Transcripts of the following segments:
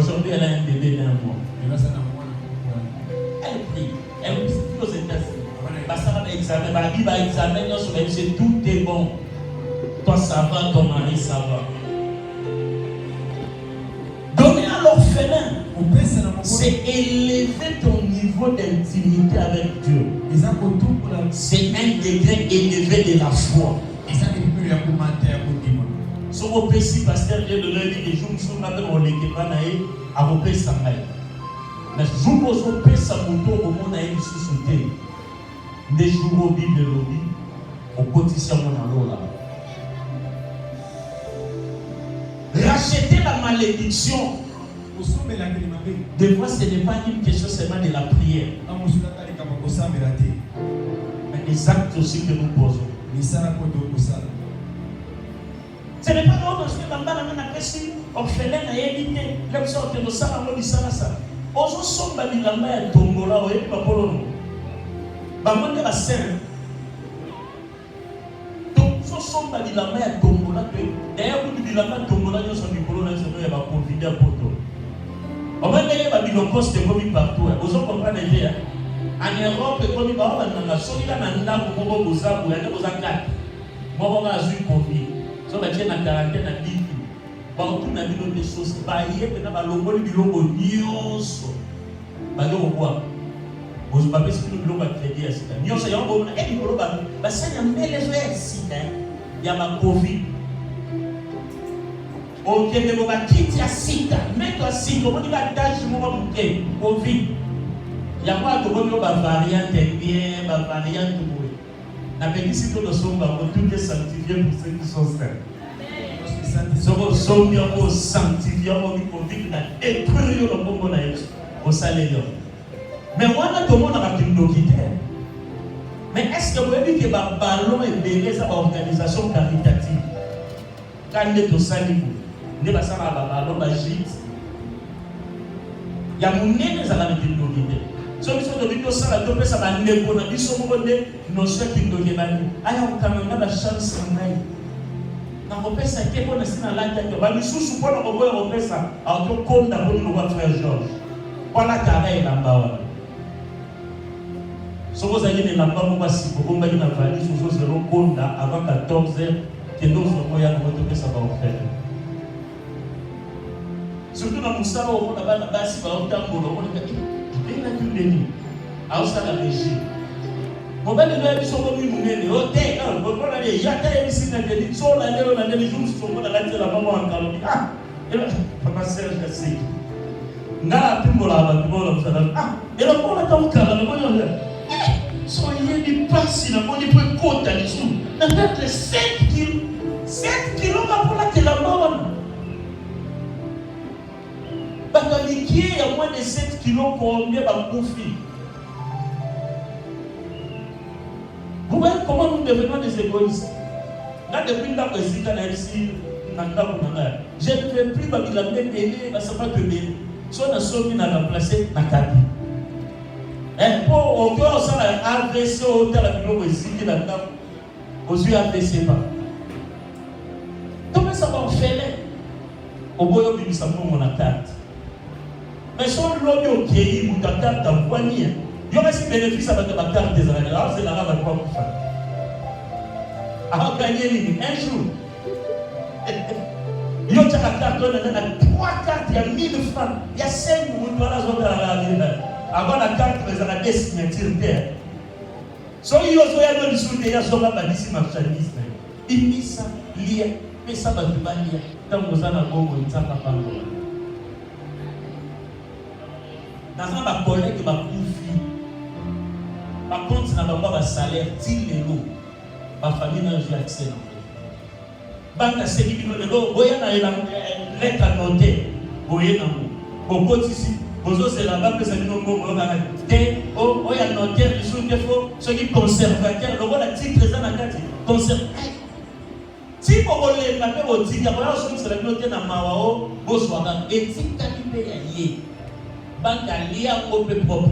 Aujourd'hui, elle a un bébé d'un mois. Elle prie. Elle prie aux États-Unis. Ça va l'examen. La Bible va examiner. C'est tout est bon. Toi, ça va. Ton mari, ça va. Donner à l'orphelin, c'est élever ton niveau d'intimité avec Dieu. C'est un degré élevé de la foi. Si vous péchez, pasteur, Dieu de l'œil des jours, nous sommes avec mon équipe à vos péchés. Mais si vous avez péché à mon tour, vous avez une société. Des jours au Bible de l'Obi, au quotidien, on a là. Racheter la malédiction. Des fois, ce n'est pas une question seulement de la prière. Mais des actes aussi que nous posons. Ce n'est pas non parce que dans la question, orphelin a évité, comme ça, on peut ça, on dit ça. Ozo somba bilamba ya tombola oye bakolono. Bamande ba saint. Donc so somba bilamba ya tombola pe. D'ailleurs vous bilamba tombola nyo so bikolo na so ya ba convider poto. Obande ye ba bilokos te komi partout. Ozo comprendre bien. En Europe komi ba ba na so ila na ndako moko bozabu ya boza 4. Moko ba azui Covid. So ba tient na quarantaine na bitu. Partout na bino des choses baye pena balongoli bilongo nyonso balongo kwa bozo bapesi bino bilongo ya crédit ya sika nyonso ya ngo na bilongo basanya mbelezo ya sika ya ba Covid okende bo bakiti ya sika meto ya sika bo ba dash mo ba muke Covid ya kwa to bo ba variante bien ba variante bo na bénéfice de somba pour tout est sanctifié pour ceux qui sont saints. Nous sommes sanctifiés, nous sommes convaincus et prions le bon bon au salaire. Mais on a tout le monde à mais est-ce que vous avez dit que le ballon est béni à l'organisation caritative? Quand on est au salaire, on est passé à la ballon, il y a mon nez à la méthodologie. Si on est au salaire, on peut ça va nez pour nous. Si on est nos soeurs qui nous donnent, alors on a la chance na kopesa ke bona sina lata ke ba misusu pona ko boya kopesa auto konda ko no wa frère George pona ka ba ilamba wana so boza ni lamba mo basi ko bomba ni na vali so zero konda avant 14h ke ndo so moya ko to pesa ba ofela surtout na musaba ko na bana basi ba utambo ko na ke ina kindeni ausa la régie mobile no ebiso ko mi munene o te ka ko na le ya ta ebisi na de so la lelo na de jour so ko na la tela mama ankalo ela papa Serge Seki ngala pimbola ba pimbola msala ela ko na tamkala na moyo so yé di passi na ko ni pe kota ni so na tete 7 kilo ba pour la tela mama ba ka liquier ya moins de 7 kilos combien ba kufi. Vous voyez comment nous devenons des égoïstes. Là, depuis que je suis je ne fais plus Babylone béni, parce que pas que béni. Si on a sauvé, on a remplacé Nakadi. Et pour au cœur, ça a AVC au hôtel à Bilo, aux yeux AVC pas. Donc, ça va en faire. Au bout de l'objet, ça va mon carte. Mais si on l'a mis au pays, ou ta carte d'envoyer, il y aura ce bénéfice avec la carte des années. Alors, c'est l'arabe à quoi vous faites. Alors, gagner un jour. Il y a une carte, on a 3 cartes, il y a 1000 francs. Il y a 5 ou 3 autres à la vie. Avant la carte, vous avez des signatures père. Si vous avez un discours, il y a un discours marchandise. Il dit ça, lire, mais ça va pas lire. Tant que vous avez un bon mot, ça va pas lire. Dans un collègue qui m'a confié. Par contre, si on n'a pas de salaire, il est lourd. Ma famille n'a pas accès. Banque à 5 millions de dollars, vous avez une lettre à noter. Vous avez un peu ici. Vous avez la banque, vous avez un notaire, ceux qui conservateurs, le rôle de titre, conservateur. Si vous voulez la paix au titre, vous avez noté dans Mawao, vous avez et si vous avez payé, banque à lire au peu propre.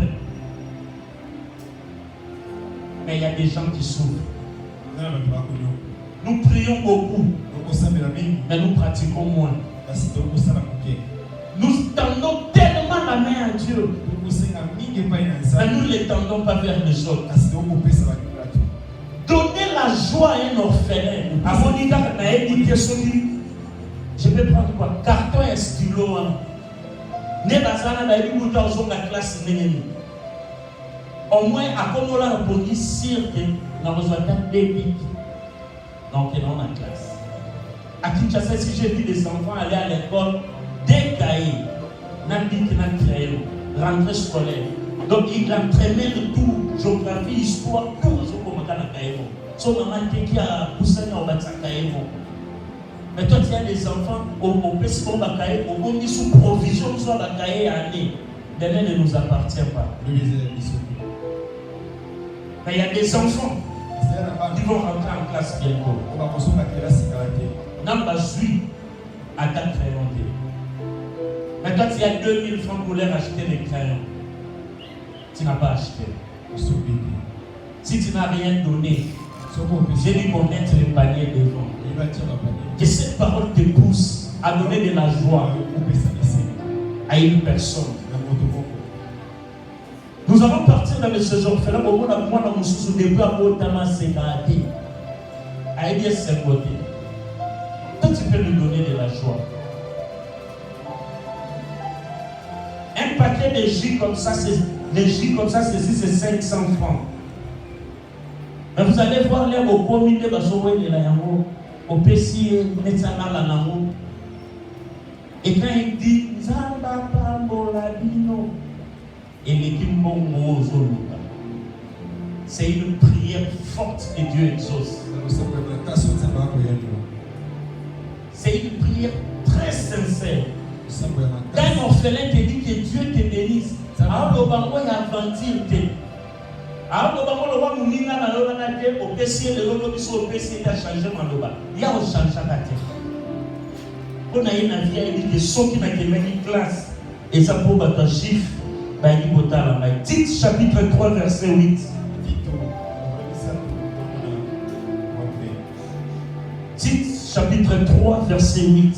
Mais il y a des gens qui souffrent. Nous prions beaucoup, mais nous pratiquons moins. Nous tendons tellement la main à Dieu. Mais nous ne les tendons pas vers les autres. Donner la joie à un orphelin. Je vais prendre quoi? Carton et stylo. Classe. Au moins, à comme on a répondu, on a besoin d'un débit. Donc, on est en classe. À Kinshasa, si j'ai vu des enfants aller à l'école, des cahiers, rentrée scolaire. Donc, il entraînait le tout, géographie, histoire, tout, ce qu'on a dans le cahier. Son maman qui a poussé dans le cahier. Mais toi, tu as des enfants, au PC, au monde sous provision, soit le cahier à année. Demain ne nous appartient pas. Mais il y a des enfants qui vont rentrer en classe bientôt. Namba Zui à 4 crayons. Mais toi, tu as 2000 francs pour leur acheter les crayons. Tu n'as pas acheté. Si tu n'as rien donné, je vais qu'on mette le panier devant. Que cette parole te pousse à donner de la joie à une personne. Nous allons partir dans ce genre. Faire au moins dans mon sous-début à Otama Ségarati. À Elias Sengoté. Toi, tu peux lui donner de la joie. Un paquet de jus comme ça, ceci, c'est 500 francs. Mais vous allez voir les au comité de Basowe de la Yango, au PC, Netsana la Nango. Et quand il dit, Zamba Pambolabino, et l'équipe Mongo Zoluba. C'est une prière forte que Dieu exauce. C'est une prière très sincère. Quand un orphelin te dit que Dieu te bénisse, alors le bango y a ventilé. Alors le bango le roi Mounina na l'ona te au PC le logo biso au PC t'a changé maloba. Il y a au changé à terre. On a une vie il dit que ceux qui n'a que une classe et ça pour battre chiffre, bah il botala. Tite chapitre 3 verset 8. Tite chapitre 3 verset 8.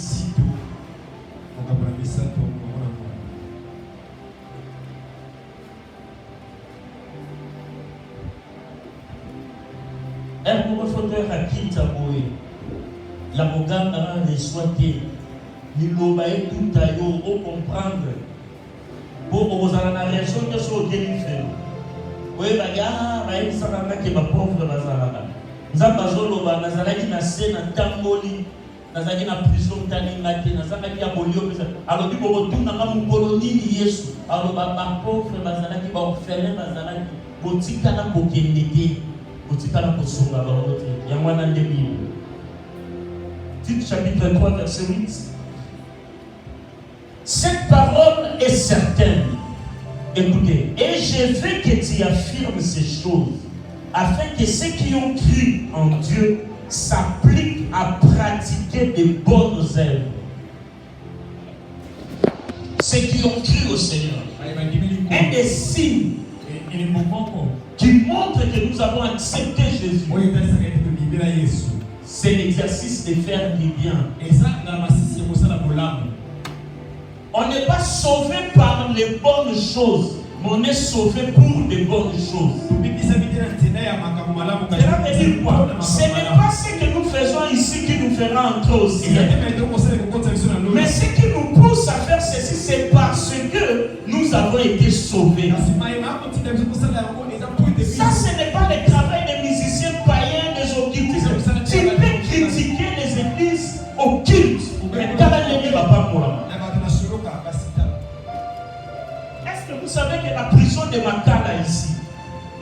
Un profondeur à Kintaboé, la Mogamba a reçoité, l'Ilobaé tout à l'eau, au comprendre. Pour vous avoir la raison de ce que vous faites. Oui, il s'en a qui va pauvre Bazalana. Nous avons Nazaraki na scène en Tamboli, Nazaraki na prison Taningati, Nazaraki à Bolio. Alors, du coup, tout n'a pas mon colonie, Yesu. Alors, ma pauvre Bazalaki va orphelin Bazalaki. Botika na Bokendete. Tite chapitre 3 verset 8. Cette parole est certaine. Écoutez, et je veux que tu affirmes ces choses afin que ceux qui ont cru en Dieu s'appliquent à pratiquer de bonnes œuvres. Ceux qui ont cru au Seigneur. Un des signes qui montre que nous avons accepté Jésus. C'est l'exercice de faire du bien. On n'est pas sauvé par les bonnes choses, mais on est sauvé pour les bonnes choses. Cela veut dire quoi? Ce n'est pas ce que nous faisons ici qui nous fera entrer au ciel. Mais ce qui nous pousse à faire ceci, c'est parce que nous avons été sauvés. Ça, ce n'est pas le travail des musiciens païens, des occultistes. Tu peux critiquer les églises occultes, mais Tabalene va pas mourir. Est-ce que vous savez que la prison de Makala ici,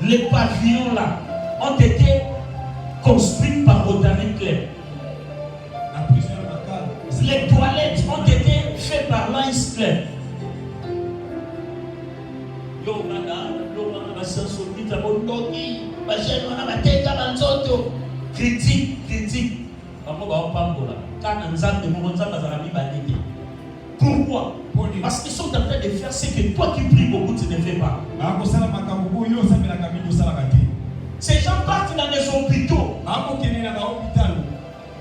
les pavillons là, ont été construits par Rotary Club. Les toilettes ont été faites par Lions Club. Pourquoi? Parce qu'ils sont en train de faire ce que toi qui pries beaucoup tu ne fais pas. Ces gens partent dans les hôpitaux.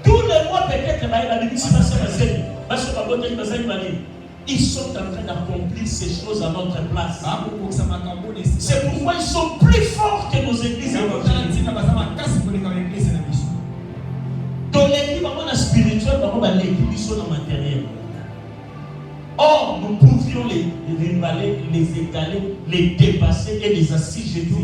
Tous les mois peut-être il a dit si ma sœur Ils sont en train d'accomplir ces choses à notre place. C'est pourquoi ils sont plus forts que nos églises évangéliques. Dans l'équipe spirituelle, l'équipe sont dans matériel. Or, nous pouvions les rivaler, les égaler, les dépasser et les assujettir.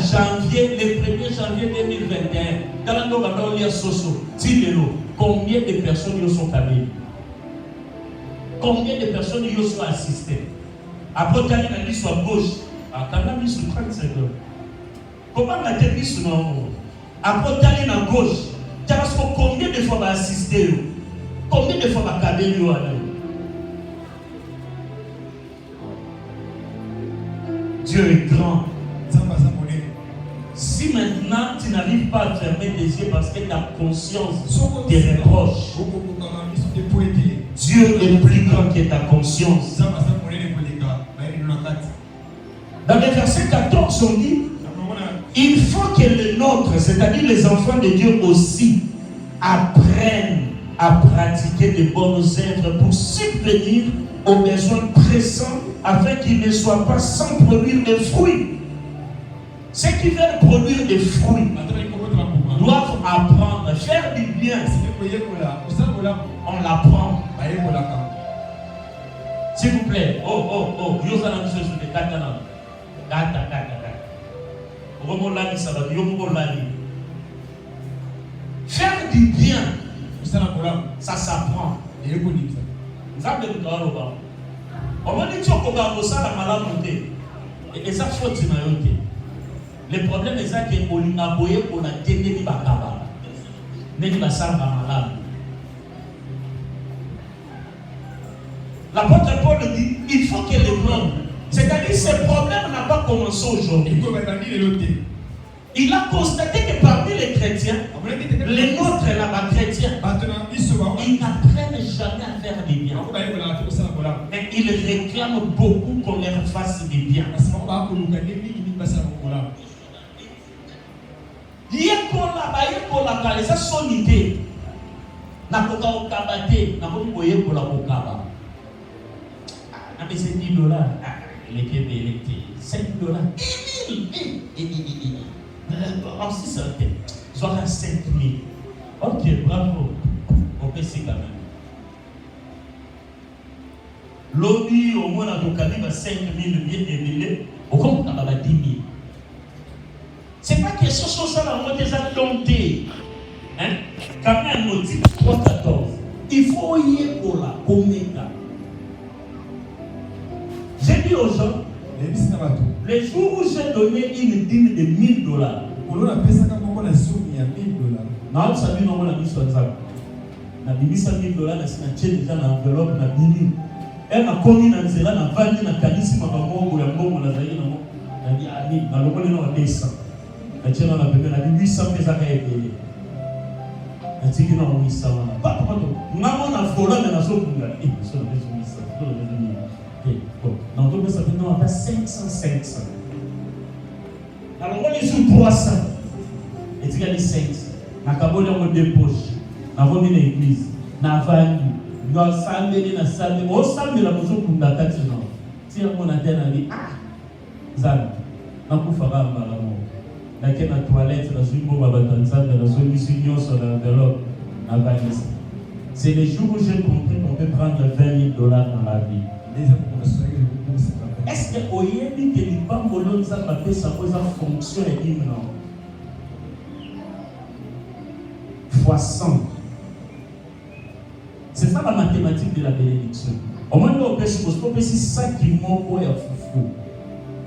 Janvier, le 1er janvier 2021, combien de personnes y sont allées? Combien de personnes y sont assistées? Après, quand il a mis sur gauche, quand il a mis sur 30 secondes. Comment on a mis sur non? Après, quand il a gauche, combien de fois on va assister? Combien de fois on va caber? Dieu est grand. Si maintenant tu n'arrives pas à fermer tes yeux parce que ta conscience te reproche, Dieu est plus grand que ta conscience. Dans le verset 14, on dit il faut que les nôtres, c'est-à-dire les enfants de Dieu aussi, apprennent à pratiquer de bonnes œuvres pour subvenir aux besoins pressants afin qu'ils ne soient pas sans produire des fruits. Ceux qui veulent produire des fruits doivent apprendre à faire du bien. On l'apprend. S'il vous plaît. Faire du bien, ça s'apprend. Et ça faut le problème est que on a boyé pour la tenir bakaba. N'est pas ça malade. L'apôtre Paul dit il faut que les hommes, c'est-à-dire ce problème n'a pas commencé aujourd'hui. Il a constaté que parmi les chrétiens, les nôtres là-bas chrétiens, ils n'apprennent jamais à faire du bien. Et ils réclament beaucoup qu'on leur fasse du bien. Yekola kalesa sonité na koka okabate na ko yekola kokaba na bese $10 il est payé $5 en 6 soit à 5 000. Ok, bravo, on peut c'est quand même lobby au moins na kokaba 5 000 bien élevé au compte na 10 000. C'est pas que ce soit ça la moitié ça dompté. Hein? Quand même, on dit 3:14. Il faut y aller pour la cométa. J'ai dit aux gens, les jours où j'ai donné une dîme de $1,000, non, ça dit non, on a mis sur ça. On a mis ça $1,000, on a déjà dans l'enveloppe, on a mis. Elle a commis dans cela, on a vendu dans le calice, on a dit, on a dit, la tienne on a payé la 800 pesos à payer. La tienne on a 800 pas maman a volé mais la chose et ça le 800 et dans tout ça maintenant on a 500 alors on est sur 300 et tu gagnes 5 na kaboli on dépose na vomi na église na vani na samedi na samedi au samedi la mozo kunda kati non si on a tena ni zana na kufa kama la mo na kena toilette na zimbo babatanzana na zoni sinyo sur l'enveloppe na valise. C'est les jours où j'ai compris qu'on peut prendre $20,000 dans la vie. Est-ce que oyebi que les bambolons ça va faire ça fonction et non fois 100. C'est ça la mathématique de la bénédiction. Au moins on peut supposer si ça qui manque au fou.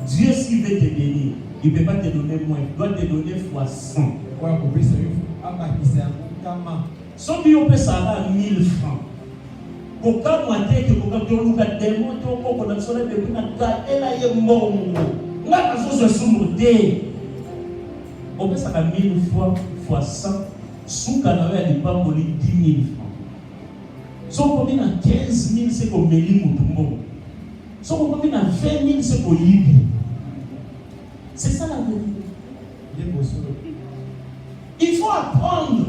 Dieu s'il veut te bénir, il ne peut pas te donner moins, il doit te donner fois 100. Si on peut savoir 1,000 francs, pour quand on a dit que pour quand on a démontré qu'on a sonné depuis la gardé là, il est mort. On a besoin de se soumettre. On peut savoir 1,000 fois 100, sous canal, il n'est pas moli 10,000 francs. Si on combine à 15,000, c'est qu'on met l'imoutumbo. Si on combine à 20,000, c'est qu'on yibi. C'est ça la vérité. apprendre.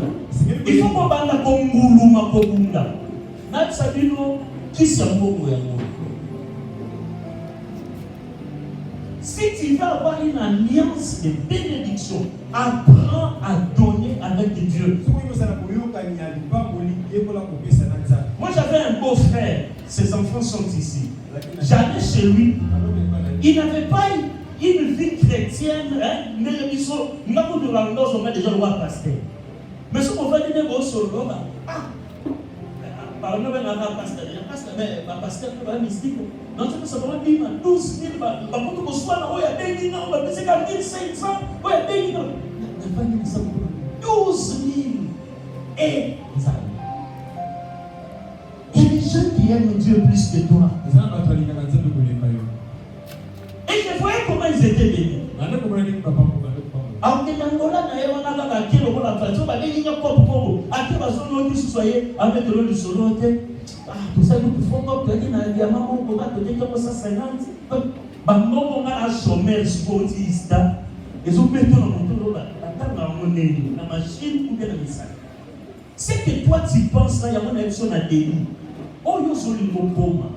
Il faut qu'on bande Konguluma Kobunda. Natsabino, qui s'est mort. Si tu veux avoir une alliance de bénédiction, apprends à donner avec Dieu. Moi j'avais un beau-frère, ses enfants sont ici. J'allais chez lui. Il n'avait pas une vie chrétienne. Mais je dis ça, nous avons déjà le roi pasteur. Mais ce qu'on va dire, c'est pasteur mystique. Non, ça va dire 12 000, on soit là, il y a 1500, il y a 12 000. Et il y a des gens qui aiment Dieu plus que toi. Et je voyais comment ils étaient bénis. Alors que Nangola n'a pas de qui le la façon, bah les gens comme à qui va son nom soyez avec le nom du solo. Ah tout ça nous faut pas que na ya maman on va te dire comme ça 50. Bah non on a un chômeur sportiste. Ils ont mis tout dans mon là. La table à monnaie, la machine ou bien la message. C'est que toi tu penses là il y a mon élection à délit. Oh yo sur le poma.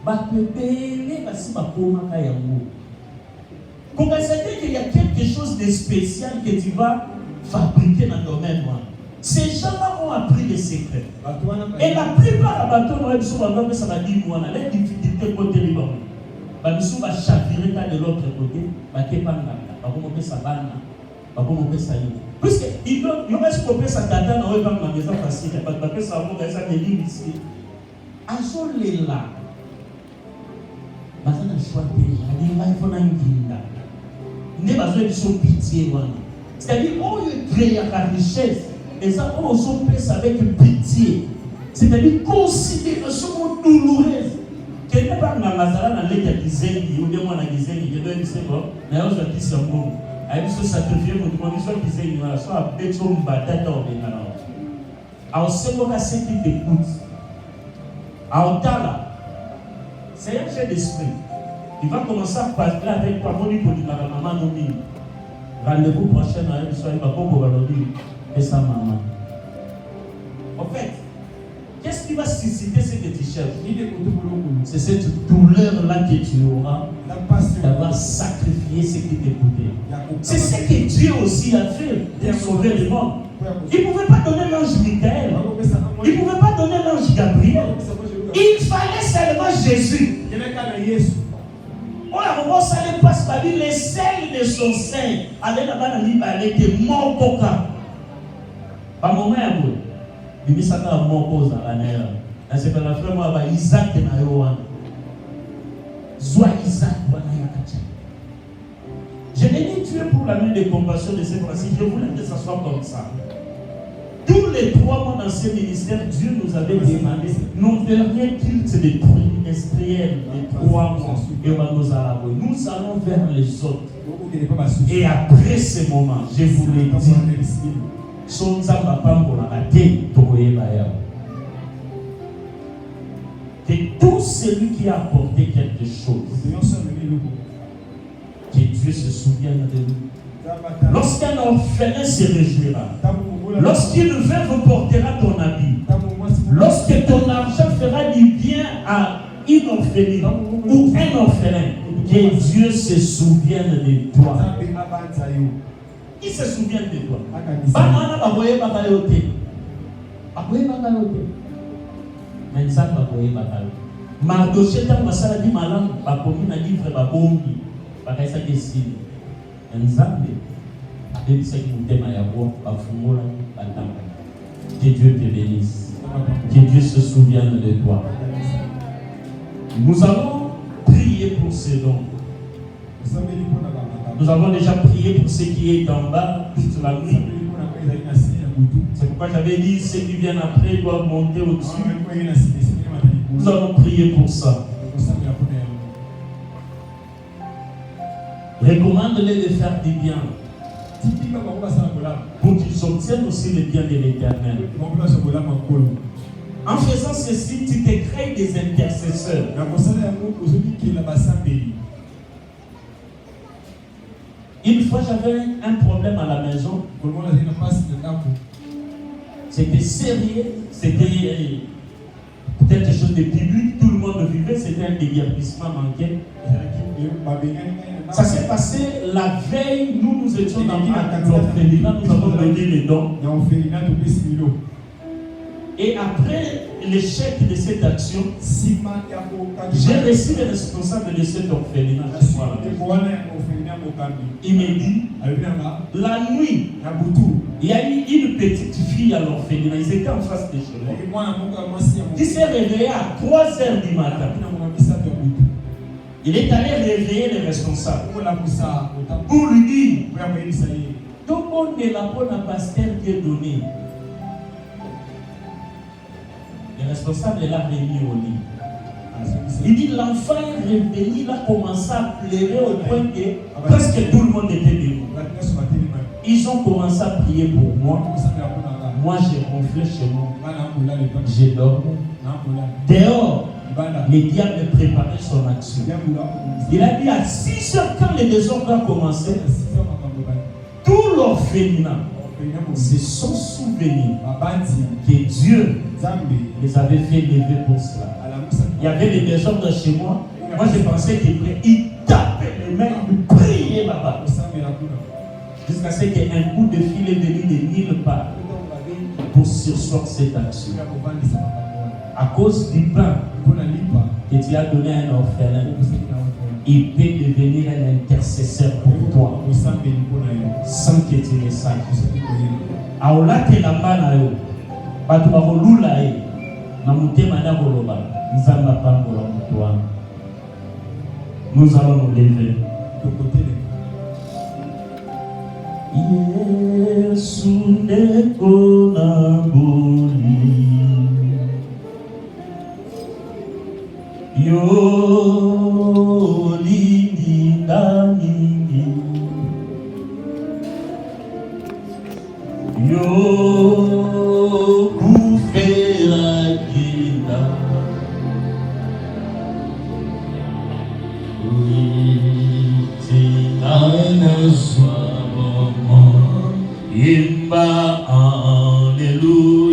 Bah te payer parce que ma poma kayango. Constater qu'il y a quelque chose de spécial que tu vas fabriquer dans le domaine. Ces gens-là ont appris les secrets. Et la plupart des bateaux, ça va dire moi, les difficultés côté libre. Ils va chavirer de l'autre côté, puisque il va se couper sa tata dans le maison facile, parce que ça va être des lignes ici. À ce là, il faut pitié. C'est-à-dire, on crée la richesse, et ça, on se avec pitié. C'est-à-dire, considération douloureuse. Quelqu'un parle dans la salle, dans l'état qui zèle, ou bien moi, qui zèle, il doit dire, bon, mais on se dit, c'est bon. Elle se sacrifier pour tout le monde, soit qui zèle, soit à bête, soit une bataille, alors, c'est pour la ceux qui t'écoutent. Alors, Tala, c'est un chef d'esprit. Il va commencer à parler avec toi, mon pour dire maman Nomi. Rendez-vous prochain à elle, soit il va pour dire et sa maman. En fait, qu'est-ce qui va susciter ce que tu cherches? C'est cette douleur-là que tu auras d'avoir sacrifié ce qui t'écoutait. C'est ce que Dieu aussi a fait pour sauver le monde. Il ne pouvait pas donner l'ange Michael. Il ne pouvait pas donner l'ange Gabriel. Il fallait seulement Jésus. On savait pas ce qu'il les selles de son sein. Allez là-bas, il était mort au cas. Pas mon mère, il dit ça à mon cause à la nerf. C'est que la frère, moi, Isaac et Nayoan. Soit Isaac, je n'ai ni tué pour la main de compassion de ces fois-ci. Je voulais que ça soit comme ça. Tous les 3 mois dans ce ministère, Dieu nous avait demandé nos derniers cultes de trimestriels, de 3 mois, et nous allons vers les autres. Et après ce moment, je vous l'ai dit, que tout celui qui a apporté quelque chose, que Dieu se souvienne de nous. Lorsqu'un orphelin se réjouira, lorsqu'une veuve portera ton habit, lorsque ton argent fera du bien à une orpheline ou un orphelin, que Dieu se souvienne de toi. Qui se souvient de toi? Mardoché tant masala di malam bakomi na livre babombi bakaisa kesili nzambe abebisa kimutema ya bo bafungola batanga. Que Dieu te bénisse, que Dieu se souvienne de toi. Nous allons prier pour ces dons. Nous avons déjà prié pour ce qui est en bas toute la nuit. C'est pourquoi j'avais dit ceux qui viennent après doivent monter au-dessus. Nous allons prier pour ça. Recommande-les de faire du bien pour qu'ils obtiennent aussi le bien de l'Éternel. En faisant ceci, tu te crées des intercesseurs. Une fois, j'avais un problème à la maison. C'était sérieux, c'était peut-être quelque chose de public, tout le monde le vivait, c'était un déguerpissement manqué. Ça s'est passé la veille, nous étions dans l'orphelinat, nous avons donné les dons. Et après l'échec de cette action, j'ai reçu le responsable de cet orphelinat. Il me dit, la nuit, il y a eu une petite fille à l'orphelinat, ils étaient en face de chez moi, qui s'est réveillée à 3h du matin. Il est allé réveiller les responsables pour lui dire, tout le monde est là pour un pasteur qui est donné. Le responsable l'a remis au lit. Il dit, l'enfant est revenu, il a commencé à pleurer au point que presque tout le monde était debout. Ils ont commencé à prier pour moi. Moi, j'ai ronflé chez moi. J'ai dormi. Dehors, le diable préparait son action. Il a dit à 6 heures, quand le désordre a commencé, tout l'orphelinat se sont souvenus que Dieu les avait fait lever pour cela. Il y avait des désordres chez moi. Moi, je pensais qu'il tapait les mains, il priait là-bas. Jusqu'à ce qu'un coup de fil est venu de nulle part pour sursoir cette action. À cause du pain que tu as donné à un orphelin, il peut devenir un intercesseur pour toi sans que tu le saches. Aola te lambana yo, batu bakolula ye, na mutema na boloba, nzamba pambola mutuwa. Nous allons nous lever. Yesu neko na boli, yo lini nani, yo kufera kina, Imba, Alleluia.